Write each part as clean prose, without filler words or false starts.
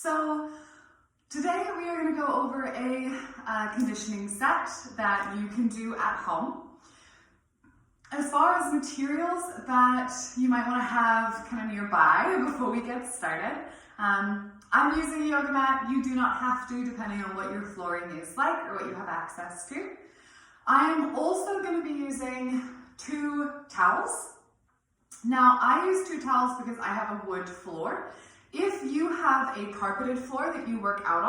So today we are going to go over a conditioning set that you can do at home. As far as materials that you might want to have kind of nearby before we get started, I'm using a yoga mat. You do not have to, depending on what your flooring is like or what you have access to. I'm also going to be using 2 towels. Now, I use 2 towels because I have a wood floor. If you have a carpeted floor that you work out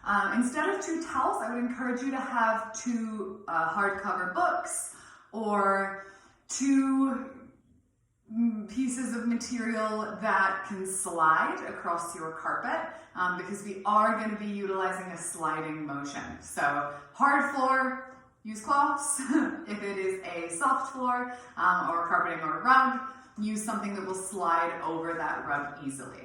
on, instead of 2 towels, I would encourage you to have 2 hardcover books or 2 pieces of material that can slide across your carpet, because we are going to be utilizing a sliding motion. So hard floor, use cloths. If it is a soft floor or carpeting or rug, use something that will slide over that rug easily.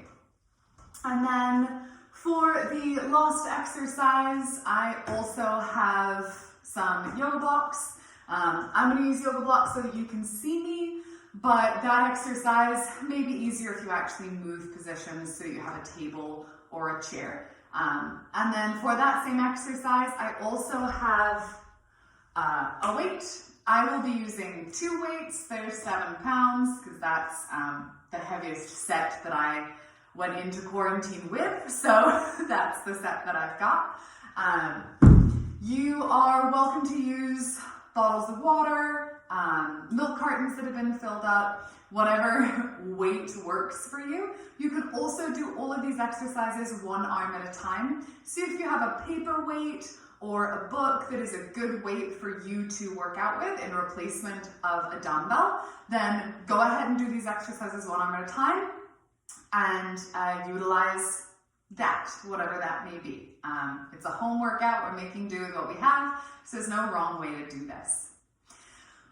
And then for the lost exercise, I also have some yoga blocks. I'm going to use yoga blocks so that you can see me, but that exercise may be easier if you actually move positions so that you have a table or a chair. And then for that same exercise, I also have a weight. I will be using 2 weights. They're 7 pounds because that's the heaviest set that I went into quarantine with. So that's the set that I've got. You are welcome to use bottles of water, milk cartons that have been filled up, whatever weight works for you. You can also do all of these exercises one arm at a time. See if you have a paper weight or a book that is a good weight for you to work out with in replacement of a dumbbell, then go ahead and do these exercises one arm at a time and utilize that, whatever that may be. It's a home workout. We're making do with what we have, so there's no wrong way to do this.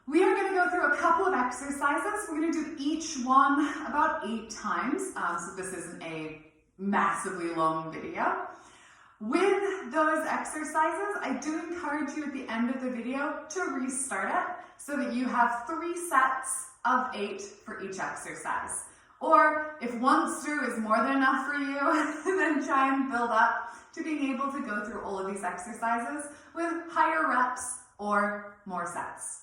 We are going to go through a couple of exercises. We're going to do each one about 8 times, so this isn't a massively long video. With those exercises, I do encourage you at the end of the video to restart it so that you have 3 sets of 8 for each exercise. Or if once through is more than enough for you, then try and build up to being able to go through all of these exercises with higher reps or more sets.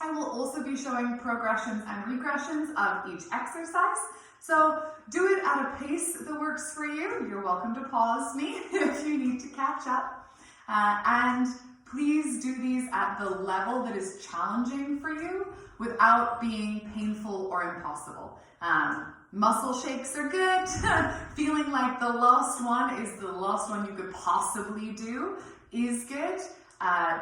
I will also be showing progressions and regressions of each exercise. So do it at a pace that works for you. You're welcome to pause me if you need to catch up. And please do these at the level that is challenging for you without being painful or impossible. Muscle shakes are good. Feeling like the last one is the last one you could possibly do is good.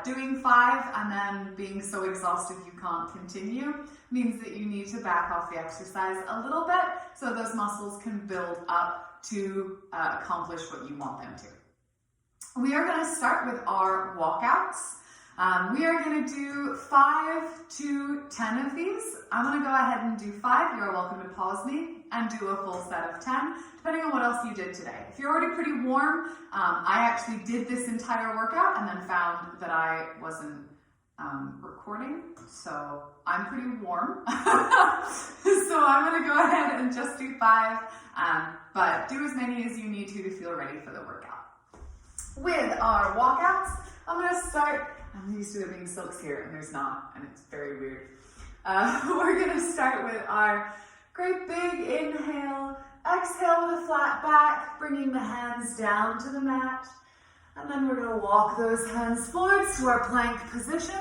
Doing 5 and then being so exhausted you can't continue means that you need to back off the exercise a little bit so those muscles can build up to accomplish what you want them to. We are going to start with our walkouts. We are going to do 5 to 10 of these. I'm going to go ahead and do 5. You're welcome to pause me and do a full set of 10, depending on what else you did today. If you're already pretty warm, I actually did this entire workout and then found that I wasn't recording, so I'm pretty warm. So I'm going to go ahead and just do 5, but do as many as you need to feel ready for the workout. With our walkouts, I'm going to start. I'm used to there being silks here, and there's not, and it's very weird. We're going to start with our great big inhale, exhale with a flat back, bringing the hands down to the mat. And then we're going to walk those hands forwards to our plank position.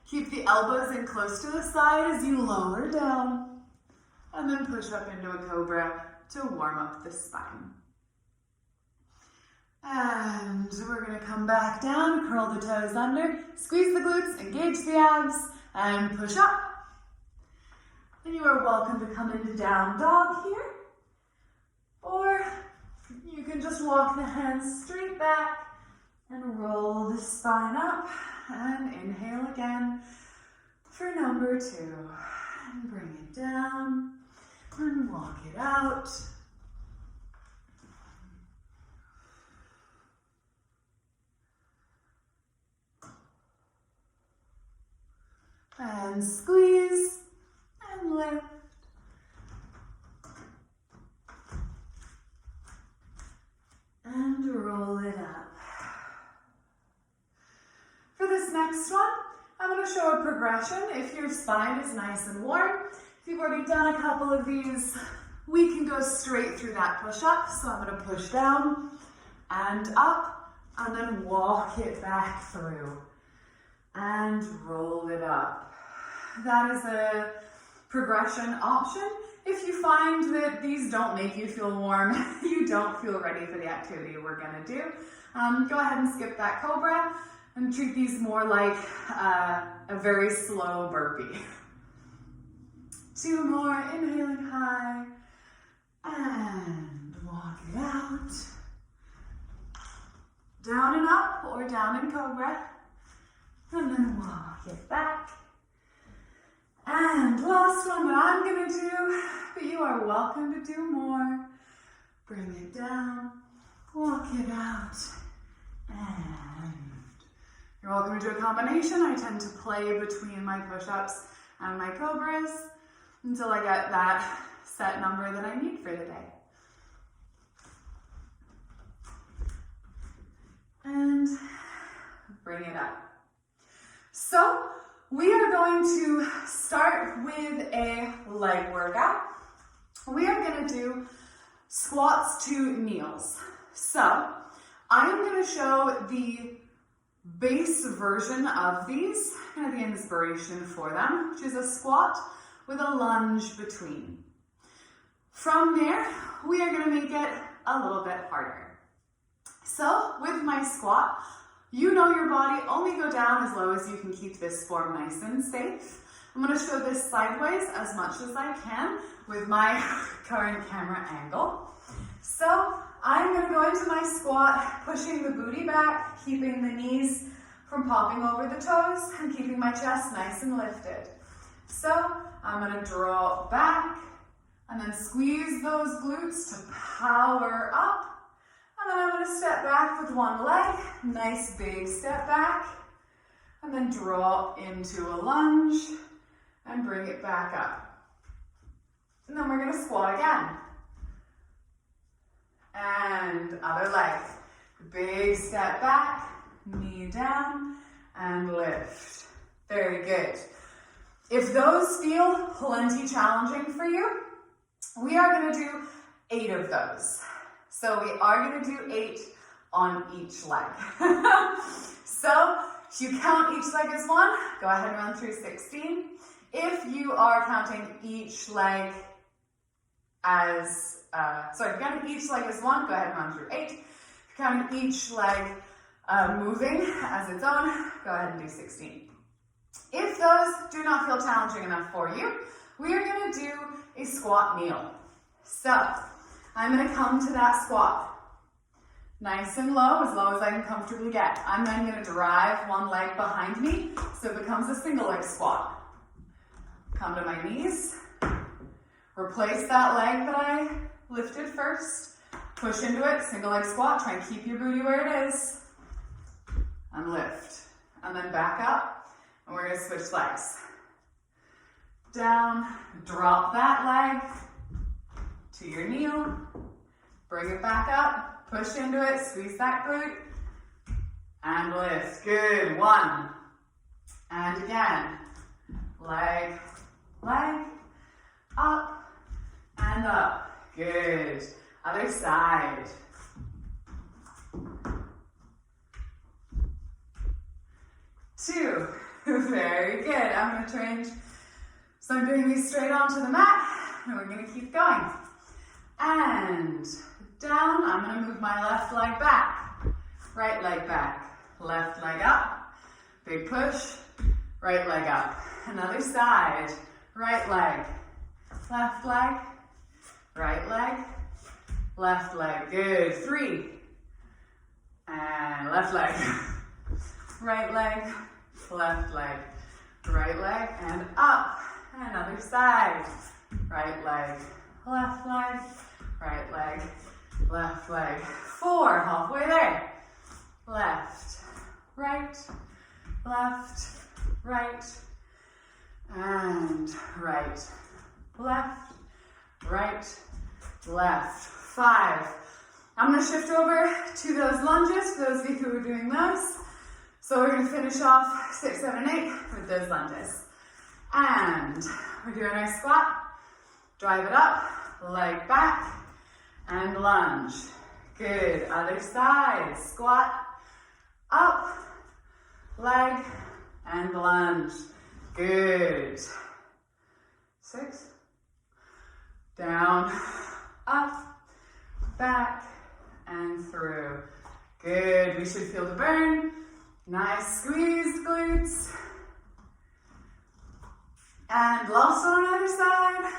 Keep the elbows in close to the side as you lower down. And then push up into a cobra to warm up the spine. And we're going to come back down, curl the toes under, squeeze the glutes, engage the abs, and push up. And you are welcome to come into down dog here. Or you can just walk the hands straight back and roll the spine up. And inhale again for number 2. And bring it down and walk it out. And squeeze and lift. next one, I'm going to show a progression. If your spine is nice and warm, if you've already done a couple of these, we can go straight through that push-up. So I'm going to push down and up, and then walk it back through and roll it up. That is a progression option. If you find that these don't make you feel warm, you don't feel ready for the activity we're going to do, go ahead and skip that cobra and treat these more like a very slow burpee. 2 more, inhaling high and walk it out. Down and up or down in cobra, and then walk it back. And last one that I'm going to do, but you are welcome to do more. Bring it down, walk it out, and you're welcome to do a combination. I tend to play between my push-ups and my cobras until I get that set number that I need for the day. And bring it up. So we are going to start with a leg workout. We are going to do squats to kneels. So I'm going to show the base version of these, kind of the inspiration for them, which is a squat with a lunge between. From there, we are going to make it a little bit harder. So with my squat, you know your body, only go down as low as you can keep this form nice and safe. I'm going to show this sideways as much as I can with my current camera angle. So I'm going to go into my squat, pushing the booty back, keeping the knees from popping over the toes, and keeping my chest nice and lifted. So I'm going to draw back, and then squeeze those glutes to power up. And then I'm going to step back with one leg, nice big step back, and then draw into a lunge and bring it back up. And then we're going to squat again. And other leg, big step back, knee down, and lift. Very good. If those feel plenty challenging for you, we are going to do 8 of those. So we are going to do 8 on each leg. So if you count each leg as 1, go ahead and run through 16. If you are counting each leg as, if you're counting each leg as 1, go ahead and run through 8. If you're counting each leg moving as its own, go ahead and do 16. If those do not feel challenging enough for you, we are going to do a squat kneel. So I'm going to come to that squat. Nice and low as I can comfortably get. I'm then going to drive one leg behind me, so it becomes a single leg squat. Come to my knees. Replace that leg that I lifted first. Push into it, single leg squat. Try and keep your booty where it is. And lift. And then back up. And we're going to switch legs. Down, drop that leg to your kneel. Bring it back up. Push into it, squeeze that glute. And lift. Good. 1. And again. Leg, leg, up, and up. Good. Other side. Two. Very good. I'm going to change. So I'm doing these straight onto the mat, and we're going to keep going. And down. I'm going to move my left leg back. Right leg back. Left leg up. Big push. Right leg up. Another side. Right leg. Left leg. Right leg. Left leg. Good. 3. And left leg. Right leg. Left leg. Right leg. And up. Another side. Right leg. Left leg. Right leg. Left leg. 4. Halfway there. Left. Right. Left. Right. And right. Left. Right. Left. 5. I'm going to shift over to those lunges for those of you who are doing those. So we're going to finish off 6, 7, 8 with those lunges. And we're doing our squat. Drive it up, leg back, and lunge. Good. Other side. Squat, up, leg, and lunge. Good. 6. Down, up, back, and through. Good. We should feel the burn. Nice squeeze, glutes. And last one on the other side.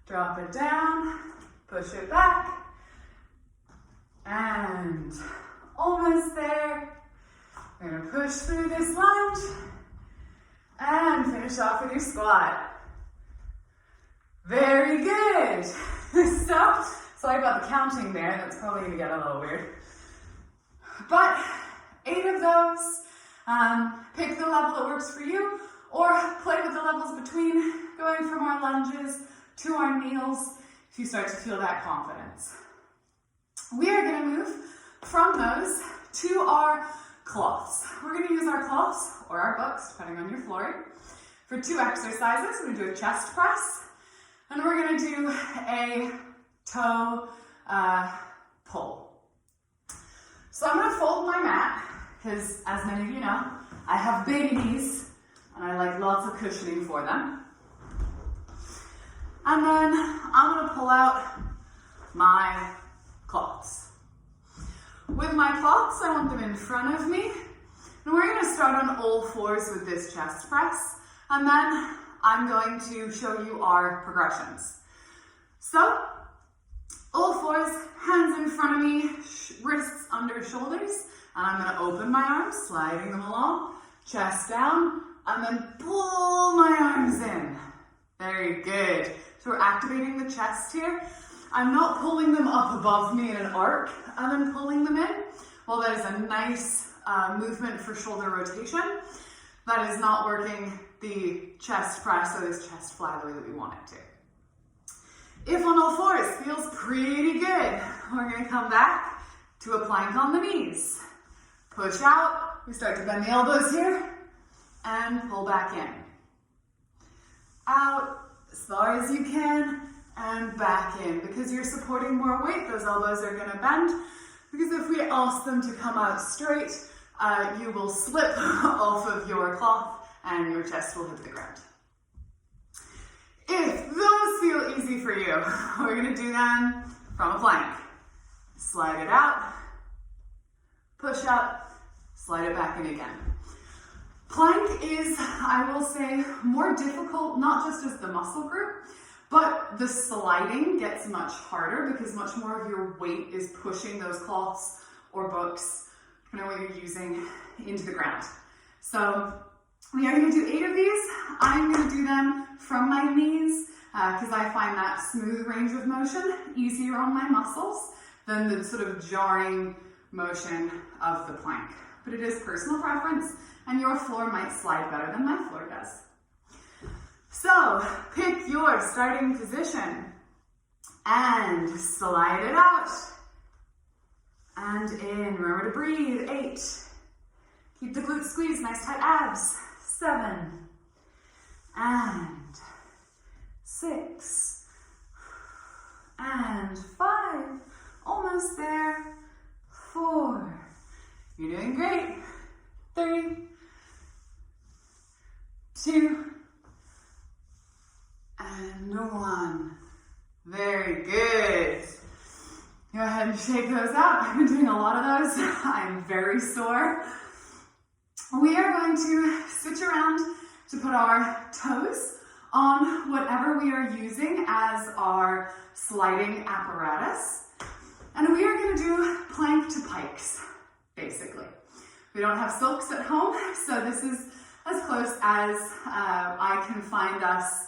Drop it down, push it back, and almost there. We're gonna push through this lunge and finish off with your squat. Very good. So, sorry about the counting there, that's probably gonna get a little weird. But 8 of those, pick the level that works for you, or play with the levels between, going from our lunges to our kneels if you start to feel that confidence. We are going to move from those to our cloths. We're going to use our cloths or our books, depending on your flooring, for 2 exercises. We're going to do a chest press, and we're going to do a toe pull. So I'm going to fold my mat, because as many of you know, I have big knees, and I like lots of cushioning for them. And then I'm going to pull out my cloths. With my cloths, I want them in front of me. And we're going to start on all fours with this chest press. And then I'm going to show you our progressions. So, all fours, hands in front of me, wrists under shoulders. And I'm going to open my arms, sliding them along, chest down, and then pull my arms in. Very good. So we're activating the chest here. I'm not pulling them up above me in an arc. I'm then pulling them in. Well, that is a nice movement for shoulder rotation. That is not working the chest press or this chest fly the way that we want it to. If on all fours feels pretty good, we're going to come back to a plank on the knees. Push out. We start to bend the elbows here and pull back in. Out as far as you can and back in. Because you're supporting more weight, those elbows are going to bend. Because if we ask them to come out straight, you will slip off of your cloth and your chest will hit the ground. If those feel easy for you, we're going to do them from a plank. Slide it out, push up, slide it back in again. Plank is, I will say, more difficult, not just as the muscle group, but the sliding gets much harder because much more of your weight is pushing those cloths or books, depending on what you're using, into the ground. So we are going to do 8 of these. I'm going to do them from my knees because I find that smooth range of motion easier on my muscles than the sort of jarring motion of the plank. But it is personal preference, and your floor might slide better than my floor does. So, pick your starting position and slide it out and in. Remember to breathe. 8. Keep the glutes squeezed, nice tight abs. 7 and 6 and 5. Almost there. 4. You're doing great. 3, 2, and 1. Very good. Go ahead and shake those out. I've been doing a lot of those. I'm very sore. We are going to switch around to put our toes on whatever we are using as our sliding apparatus. And we are going to do plank to pikes, basically. We don't have silks at home, so this is as close as I can find us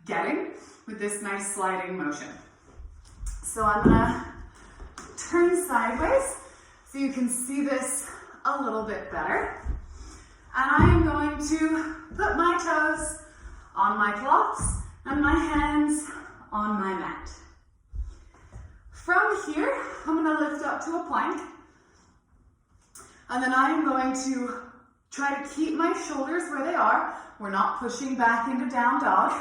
getting with this nice sliding motion. So I'm gonna turn sideways so you can see this a little bit better. And I am going to put my toes on my cloths and my hands on my mat. From here, I'm gonna lift up to a plank. And then I am going to Try to keep my shoulders where they are. We're not pushing back into down dog.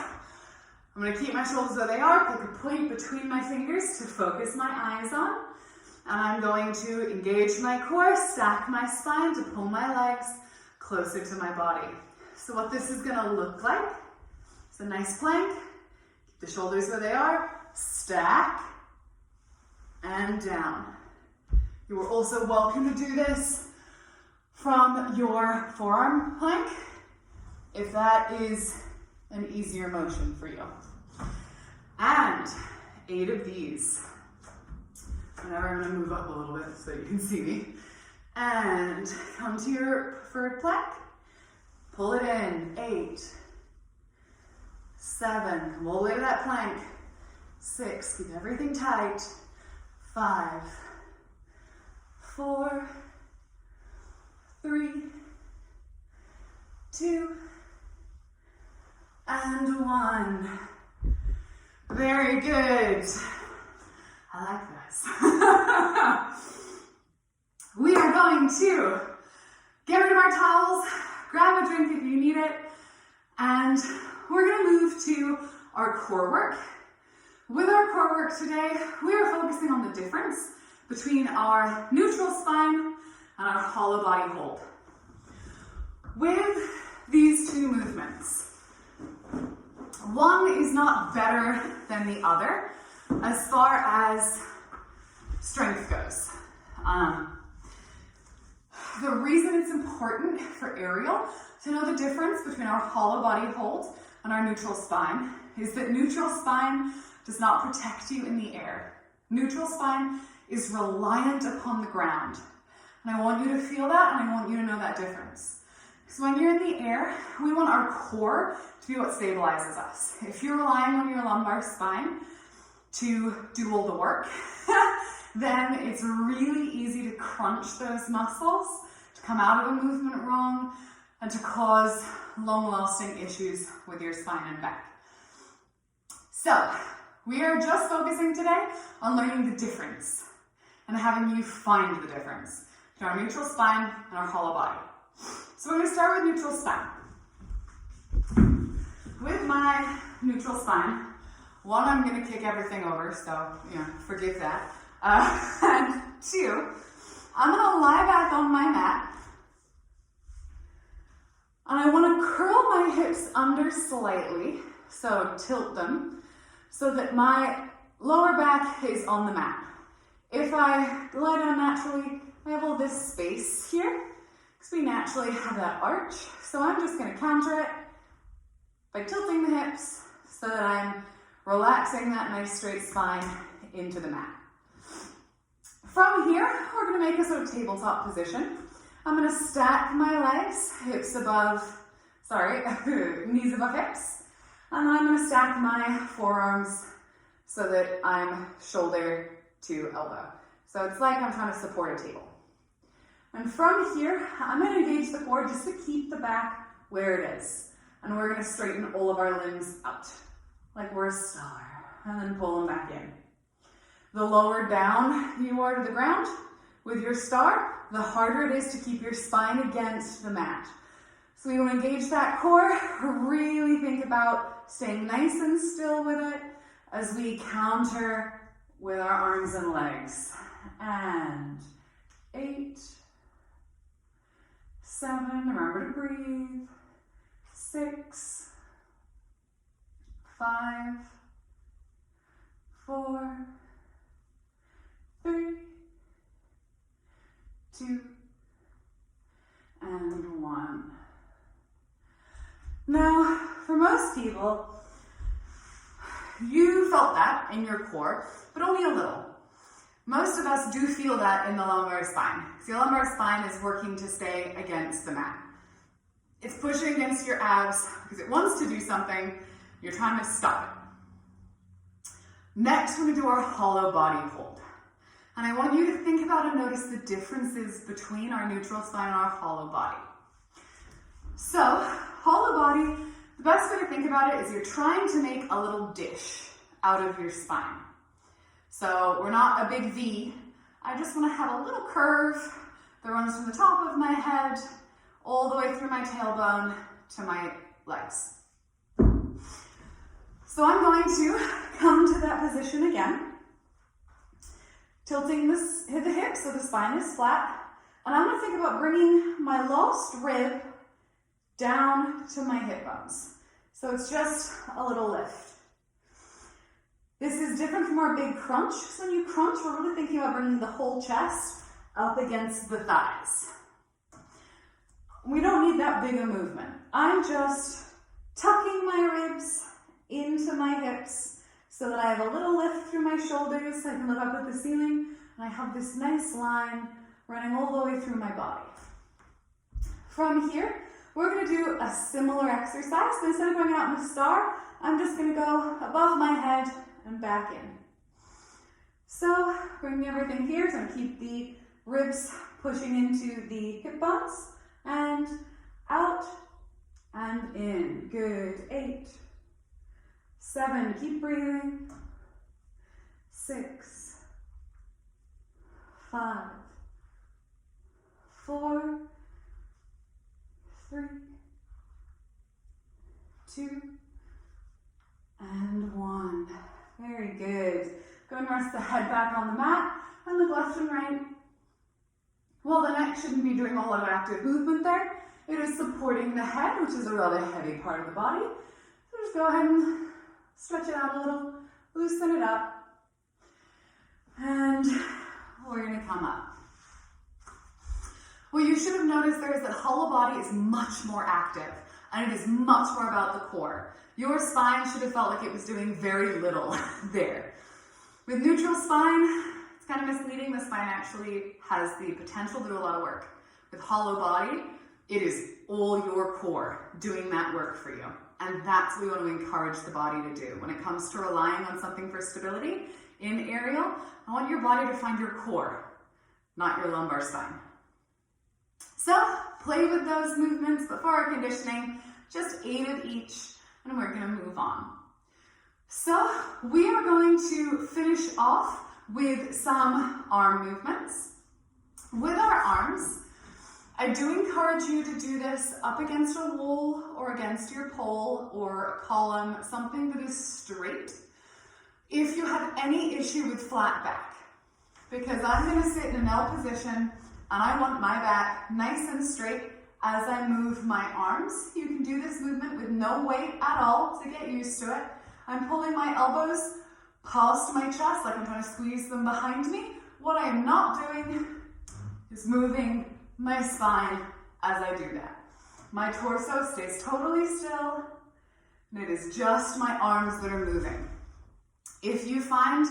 I'm gonna keep my shoulders where they are, pick a point between my fingers to focus my eyes on. And I'm going to engage my core, stack my spine to pull my legs closer to my body. So what this is gonna look like, it's a nice plank. Keep the shoulders where they are, stack, and down. You are also welcome to do this from your forearm plank, if that is an easier motion for you. And 8 of these. Whenever I'm gonna move up a little bit so you can see me. And come to your preferred plank. Pull it in, 8, 7, come all the way to that plank. 6, keep everything tight. 5, 4, 3, 2, and 1. Very good. I like this. We are going to get rid of our towels, grab a drink if you need it, and we're going to move to our core work. With our core work today, we are focusing on the difference between our neutral spine and our hollow body hold. With these two movements, one is not better than the other as far as strength goes. The reason it's important for Ariel to know the difference between our hollow body hold and our neutral spine is that neutral spine does not protect you in the air. Neutral spine is reliant upon the ground. And I want you to feel that, and I want you to know that difference. Because when you're in the air, we want our core to be what stabilizes us. If you're relying on your lumbar spine to do all the work, then it's really easy to crunch those muscles, to come out of a movement wrong, and to cause long-lasting issues with your spine and back. So, we are just focusing today on learning the difference and having you find the difference between our neutral spine and our hollow body. So we're going to start with neutral spine. With my neutral spine, one, I'm going to kick everything over, so, forgive that. And 2, I'm going to lie back on my mat, and I want to curl my hips under slightly, so tilt them, so that my lower back is on the mat. If I lie down naturally, I have all this space here, because we naturally have that arch, so I'm just going to counter it by tilting the hips so that I'm relaxing that nice straight spine into the mat. From here, we're going to make a sort of tabletop position. I'm going to stack my legs, knees above hips, and then I'm going to stack my forearms so that I'm shoulder to elbow. So it's like I'm trying to support a table. And from here, I'm going to engage the core just to keep the back where it is. And we're going to straighten all of our limbs out, like we're a star, and then pull them back in. The lower down you are to the ground with your star, the harder it is to keep your spine against the mat. So we want to engage that core, really think about staying nice and still with it as we counter with our arms and legs. And 8, 7, remember to breathe. 6, 5, 4, 3, 2, and 1. Now, for most people, you felt that in your core, but only a little. Most of us do feel that in the lumbar spine. So your lumbar spine is working to stay against the mat. It's pushing against your abs because it wants to do something. You're trying to stop it. Next, we're going to do our hollow body hold. And I want you to think about and notice the differences between our neutral spine and our hollow body. So, hollow body, the best way to think about it is you're trying to make a little dish out of your spine. So, we're not a big V. I just want to have a little curve that runs from the top of my head all the way through my tailbone to my legs. So I'm going to come to that position again, tilting the hips so the spine is flat. And I'm going to think about bringing my lost rib down to my hip bones. So it's just a little lift. This is different from our big crunch. So when you crunch, we're really thinking about bringing the whole chest up against the thighs. We don't need that big a movement. I'm just tucking my ribs into my hips so that I have a little lift through my shoulders. I can look up at the ceiling and I have this nice line running all the way through my body. From here, we're going to do a similar exercise, but instead of going out in a star, I'm just going to go above my head and back in. So, bring everything here. So I'm going to keep the ribs pushing into the hip bones, and out and in. Good. 8, 7, keep breathing. 6, 5, 4, 3, 2, and 1. Very good. Go and rest the head back on the mat and look left and right. Well, the neck shouldn't be doing a lot of active movement there. It is supporting the head, which is a rather heavy part of the body. So just go ahead and stretch it out a little, loosen it up, and we're going to come up. What you should have noticed there is that hollow body is much more active, and it is much more about the core. Your spine should have felt like it was doing very little there. With neutral spine, it's kind of misleading. The spine actually has the potential to do a lot of work. With hollow body, it is all your core doing that work for you. And that's what we want to encourage the body to do. When it comes to relying on something for stability in aerial, I want your body to find your core, not your lumbar spine. So play with those movements, but for our conditioning, just 8 of each, and we're going to move on. So we are going to finish off with some arm movements. With our arms, I do encourage you to do this up against a wall or against your pole or a column, something that is straight. If you have any issue with flat back, because I'm going to sit in an L position and I want my back nice and straight as I move my arms. You can do this movement with no weight at all to get used to it. I'm pulling my elbows past my chest, like I'm trying to squeeze them behind me. What I am not doing is moving my spine as I do that. My torso stays totally still, and it is just my arms that are moving. If you find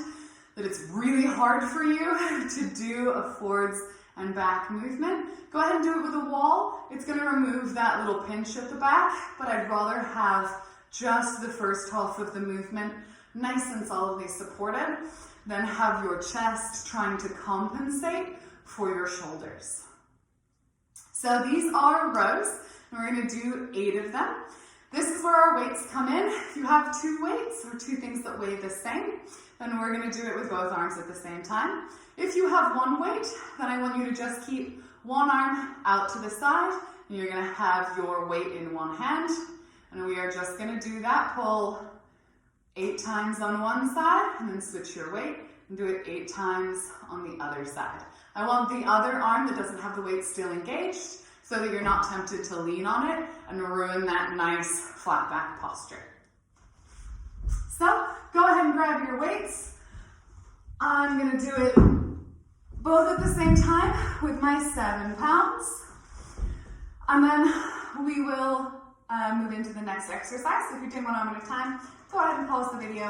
that it's really hard for you to do a forwards and back movement, go ahead and do it with a wall. It's going to remove that little pinch at the back, but I'd rather have just the first half of the movement nice and solidly supported than have your chest trying to compensate for your shoulders. So these are rows, and we're going to do 8 of them. This is where our weights come in. If you have 2 weights or 2 things that weigh the same, then we're going to do it with both arms at the same time. If you have 1 weight, then I want you to just keep one arm out to the side, and you're going to have your weight in one hand. And we are just going to do that pull 8 times on one side, and then switch your weight and do it 8 times on the other side. I want the other arm that doesn't have the weight still engaged so that you're not tempted to lean on it and ruin that nice flat back posture. So go ahead and grab your weights. I'm going to do it both at the same time with my 7 pounds. And then we will move into the next exercise. So if you're doing one arm at a time, go ahead and pause the video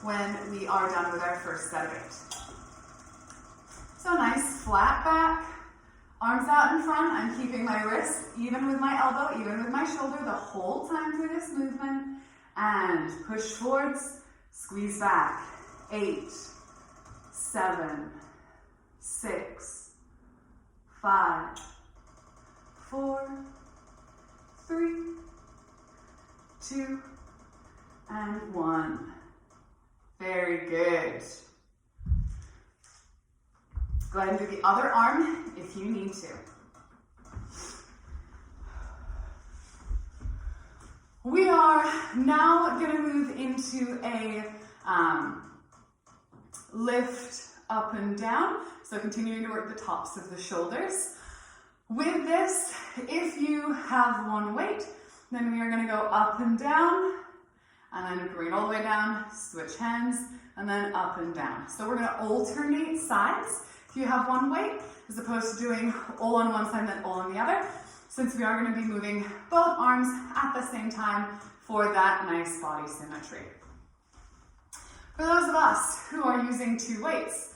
when we are done with our first set of 8. So nice flat back, arms out in front. I'm keeping my wrist even with my elbow, even with my shoulder the whole time through this movement. And push forwards, squeeze back. 8, 7, 6, 5, 4, 3, 2, and 1. Very good. Go ahead and do the other arm if you need to. We are now going to move into a lift up and down. So continuing to work the tops of the shoulders. With this, if you have one weight, then we are going to go up and down, and then bring it all the way down, switch hands, and then up and down. So we're going to alternate sides if you have one weight, as opposed to doing all on one side and then all on the other, since we are going to be moving both arms at the same time for that nice body symmetry. For those of us who are using two weights,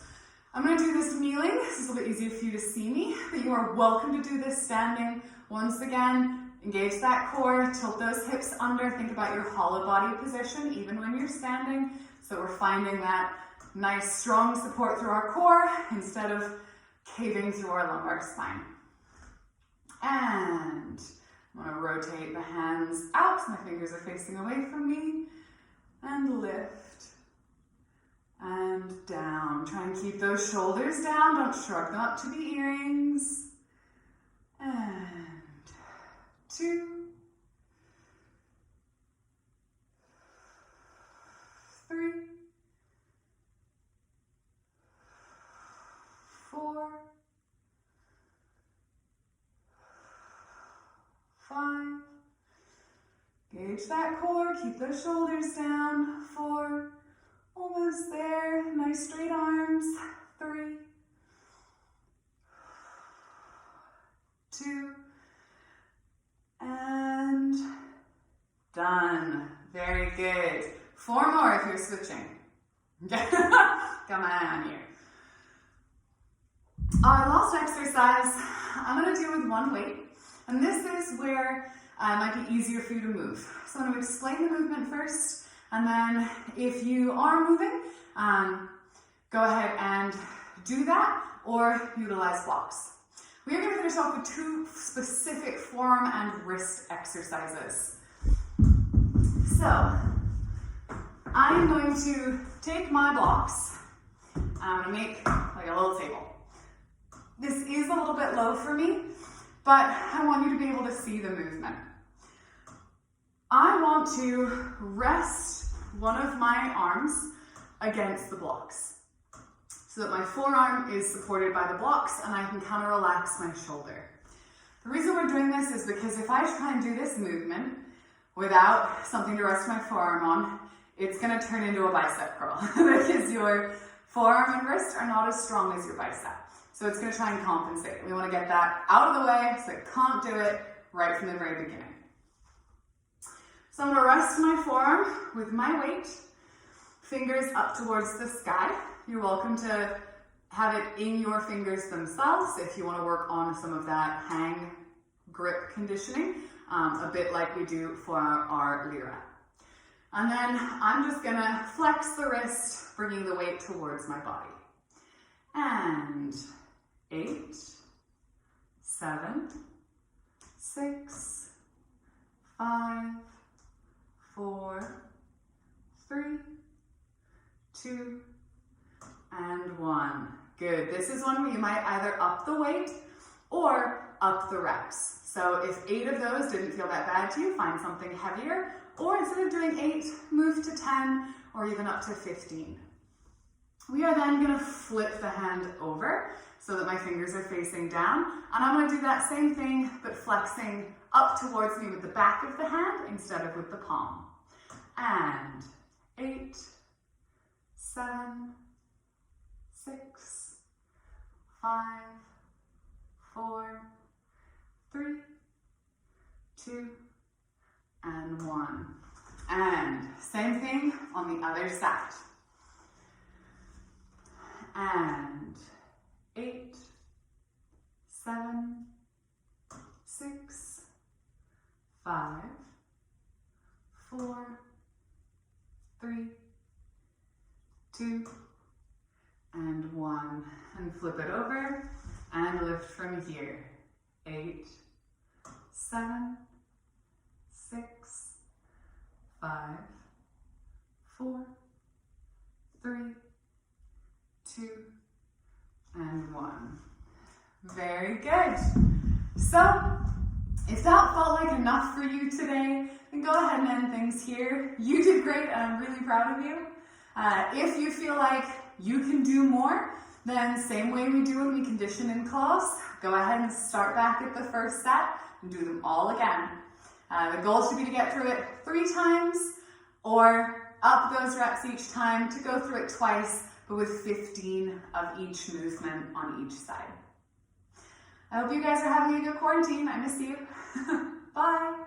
I'm going to do this kneeling. This is a little bit easier for you to see me, but you are welcome to do this standing. Once again, engage that core, tilt those hips under, think about your hollow body position even when you're standing, so we're finding that nice strong support through our core instead of caving through our lumbar spine. And I'm going to rotate the hands out, my fingers are facing away from me, and lift and down. Try and keep those shoulders down, don't shrug them up to the earrings. And 2, 3, 4, 5. Gauge that core, keep those shoulders down. 4, almost there, nice straight arms. 3, 2, and done. Very good. 4 more if you're switching. Got my eye on you. Our last exercise, I'm going to do with one weight, and this is where it might be easier for you to move. So I'm going to explain the movement first, and then if you are moving, go ahead and do that or utilize blocks. We are going to finish off with 2 specific forearm and wrist exercises. So, I'm going to take my blocks, and I'm going to make like a little table. This is a little bit low for me, but I want you to be able to see the movement. I want to rest one of my arms against the blocks, so that my forearm is supported by the blocks and I can kind of relax my shoulder. The reason we're doing this is because if I try and do this movement without something to rest my forearm on, it's going to turn into a bicep curl because your forearm and wrist are not as strong as your bicep. So it's going to try and compensate. We want to get that out of the way so it can't do it right from the very beginning. So I'm going to rest my forearm with my weight, fingers up towards the sky. You're welcome to have it in your fingers themselves if you want to work on some of that hang grip conditioning, a bit like we do for our lira. And then I'm just going to flex the wrist, bringing the weight towards my body. And 8, 7, 6, 5, 4, 3, 2, and 1. Good. This is one where you might either up the weight or up the reps. So if 8 of those didn't feel that bad to you, find something heavier, or instead of doing 8, move to 10 or even up to 15. We are then going to flip the hand over so that my fingers are facing down, and I'm going to do that same thing but flexing up towards me with the back of the hand instead of with the palm. And 8, 7, 6, 5, 4, 3, 2, and 1. And same thing on the other side. And 8, 7, 6, 5, 4, 3, 2, and 1. And flip it over and lift from here. 8, 7, 6, 5, 4, 3, 2, and 1. Very good. So, if that felt like enough for you today, and go ahead and end things here. You did great, and I'm really proud of you. If you feel like you can do more, then same way we do when we condition in class, go ahead and start back at the first set and do them all again. The goal should be to get through it 3 times, or up those reps each time to go through it twice, but with 15 of each movement on each side. I hope you guys are having a good quarantine. I miss you. Bye.